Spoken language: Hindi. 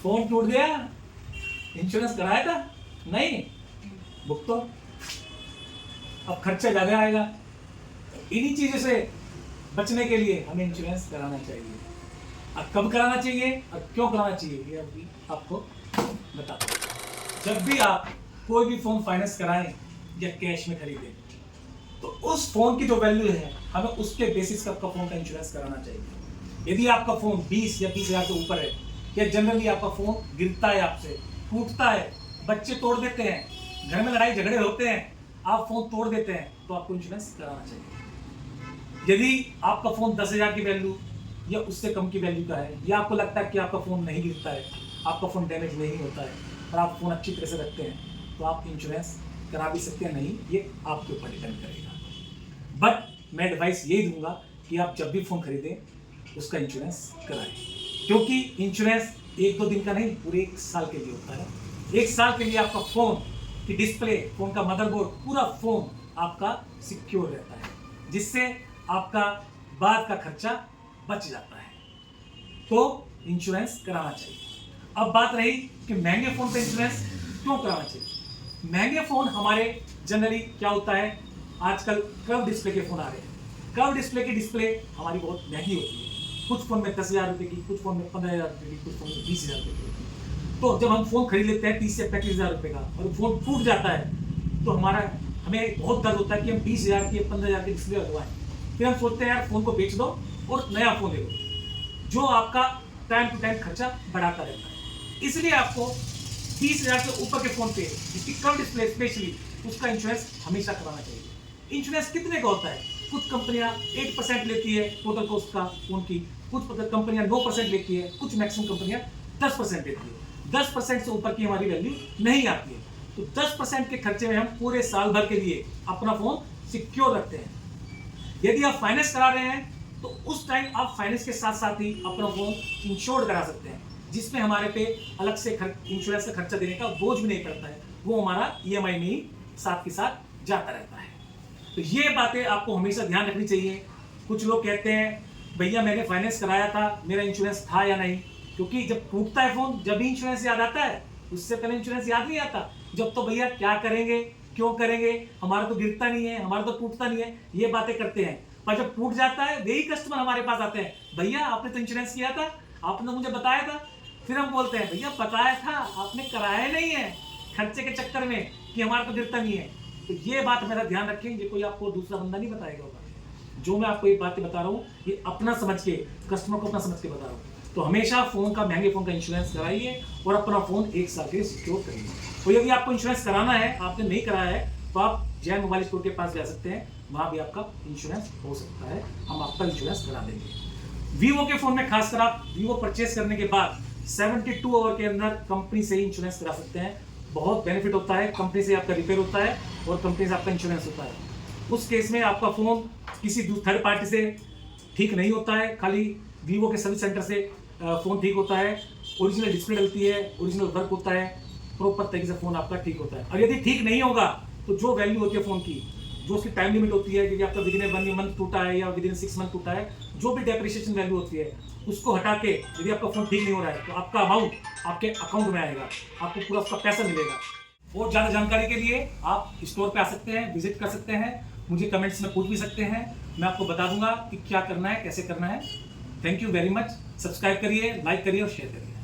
फोन टूट गया, इंश्योरेंस कराया था नहीं, बुक तो अब खर्चा ज्यादा आएगा। इन्हीं चीजों से बचने के लिए हमें इंश्योरेंस कराना चाहिए। अब कब कराना चाहिए और क्यों कराना चाहिए ये अभी आपको बता दूं। जब भी आप कोई भी फोन फाइनेंस कराएं या कैश में खरीदें तो उस फोन की जो वैल्यू है हमें उसके बेसिस पर आपका फोन का इंश्योरेंस कराना चाहिए। यदि आपका फोन 20 या 20,000 से ऊपर है या जनरली आपका फोन गिरता है, आपसे टूटता है, बच्चे तोड़ देते हैं, घर में लड़ाई झगड़े होते हैं, आप फोन तोड़ देते हैं, तो आपको इंश्योरेंस कराना चाहिए। यदि आपका फोन 10,000 की वैल्यू या उससे कम की वैल्यू का है, या आपको लगता है कि आपका फोन नहीं गिरता है, आपका फोन डैमेज नहीं होता है और आप फोन अच्छी तरह से रखते हैं, तो आप इंश्योरेंस करा भी सकते हैं। नहीं, ये आपके ऊपर डिपेंड करेगा। बट मैं एडवाइस यही दूंगा कि आप जब भी फोन खरीदें उसका इंश्योरेंस कराएं, क्योंकि इंश्योरेंस 1-2 दिन का नहीं, पूरे 1 साल के लिए होता है। 1 साल के लिए आपका फोन की डिस्प्ले, फोन का मदरबोर्ड, पूरा फोन आपका सिक्योर रहता है, जिससे आपका बाद का खर्चा बच जाता है। तो इंश्योरेंस कराना चाहिए। अब बात रही कि महंगे फोन पे इंश्योरेंस क्यों कराना चाहिए। महंगे फोन हमारे जनरली क्या होता है, आजकल कर्व डिस्प्ले के फोन आ रहे हैं। कर्व डिस्प्ले की डिस्प्ले हमारी बहुत महंगी होती है। कुछ फोन में 10,000 रुपए की, कुछ फोन में 15,000 रुपए की, कुछ फोन में 20,000 रुपए की। तो जब हम फोन खरीद लेते हैं 30 से 35,000 रुपए का और फोन टूट जाता है तो हमें बहुत दर्द होता है कि हम 20,000 की 15,000 की डिस्प्ले लगवाएं। फिर हम सोचते हैं यार फोन को बेच दो और नया फोन ले लो, जो आपका टाइम टू टाइम खर्चा बढ़ाता रहता है। इसलिए आपको 30,000 से ऊपर के फोन पे जिसकी कर्व डिस्प्ले स्पेशली, उसका इंश्योरेंस हमेशा कराना चाहिए। इंश्योरेंस कितने का होता है? कुछ कंपनियां 8% लेती है टोटल कॉस्ट का फोन की, कुछ कंपनियां 9% लेती है, कुछ मैक्सिमम कंपनियां 10% लेती है। 10% से ऊपर की हमारी वैल्यू नहीं आती है। तो 10% के खर्चे में हम पूरे साल भर के लिए अपना फोन सिक्योर रखते हैं। यदि आप फाइनेंस करा रहे हैं तो उस टाइम आप फाइनेंस के साथ साथ ही अपना फोन इंश्योर्ड करा सकते हैं, जिसमें हमारे पे अलग से इंश्योरेंस का खर्चा देने का बोझ भी नहीं पड़ता है। वो हमारा EMI में ही साथ के साथ जाता रहता है। तो ये बातें आपको हमेशा ध्यान रखनी चाहिए। कुछ लोग कहते हैं भैया मैंने फाइनेंस कराया था, मेरा इंश्योरेंस था या नहीं, क्योंकि जब टूटता है फोन जब भी इंश्योरेंस याद आता है, उससे पहले इंश्योरेंस याद नहीं आता। जब तो भैया क्या करेंगे, क्यों करेंगे, हमारा तो गिरता नहीं है, हमारा तो टूटता नहीं है, ये बातें करते हैं। पर जब टूट जाता है वही कस्टमर हमारे पास आते हैं, भैया आपने तो इंश्योरेंस किया था, आपने मुझे बताया था। फिर हम बोलते हैं भैया बताया था, आपने कराया नहीं है खर्चे के चक्कर में कि हमारा तो गिरता नहीं है। तो ये बात मेरा ध्यान रखें, ये कोई आपको दूसरा बंदा नहीं बताएगा होगा। जो मैं आपको ये बातें बता रहा हूँ ये अपना समझ के, कस्टमर को अपना समझ के बता रहा हूँ। तो हमेशा फोन का, महंगे फोन का इंश्योरेंस कराइए और अपना फोन 1 साल के लिए सिक्योर करिए। और यदि आपको इंश्योरेंस कराना है, आपने नहीं कराया है, तो आप जैन मोबाइल स्टोर के पास जा सकते हैं, वहां भी आपका इंश्योरेंस हो सकता है, हम आपका इंश्योरेंस करा देंगे। वीवो के फोन में खासकर आप वीवो परचेस करने के बाद 72 आवर के अंदर कंपनी से ही इंश्योरेंस करा सकते हैं। बहुत बेनिफिट होता है, कंपनी से आपका रिपेयर होता है और कंपनी से आपका इंश्योरेंस होता है। उस केस में आपका फोन किसी थर्ड पार्टी से ठीक नहीं होता है, खाली वीवो के सर्विस सेंटर से फोन ठीक होता है, ओरिजिनल डिस्प्ले डलती है, ओरिजिनल वर्क होता है, प्रॉपर तरीके से फोन आपका ठीक होता है। और यदि ठीक नहीं होगा तो जो वैल्यू होती है फोन की, जो उसकी टाइम लिमिट होती है, यदि आपका विदिन 1 मंथ टूटा है या विदिन 6 मंथ टूटा है, जो भी डेप्रिसिएशन वैल्यू होती है उसको हटा के यदि आपका फोन ठीक नहीं हो रहा है तो आपका अमाउंट आपके अकाउंट में आएगा, आपको पूरा उसका पैसा मिलेगा। और ज़्यादा जानकारी के लिए आप स्टोर पे आ सकते हैं, विजिट कर सकते हैं, मुझे कमेंट्स में पूछ भी सकते हैं, मैं आपको बता दूंगा कि क्या करना है, कैसे करना है। Thank you very much. Subscribe करिए, लाइक करिए और शेयर करिए।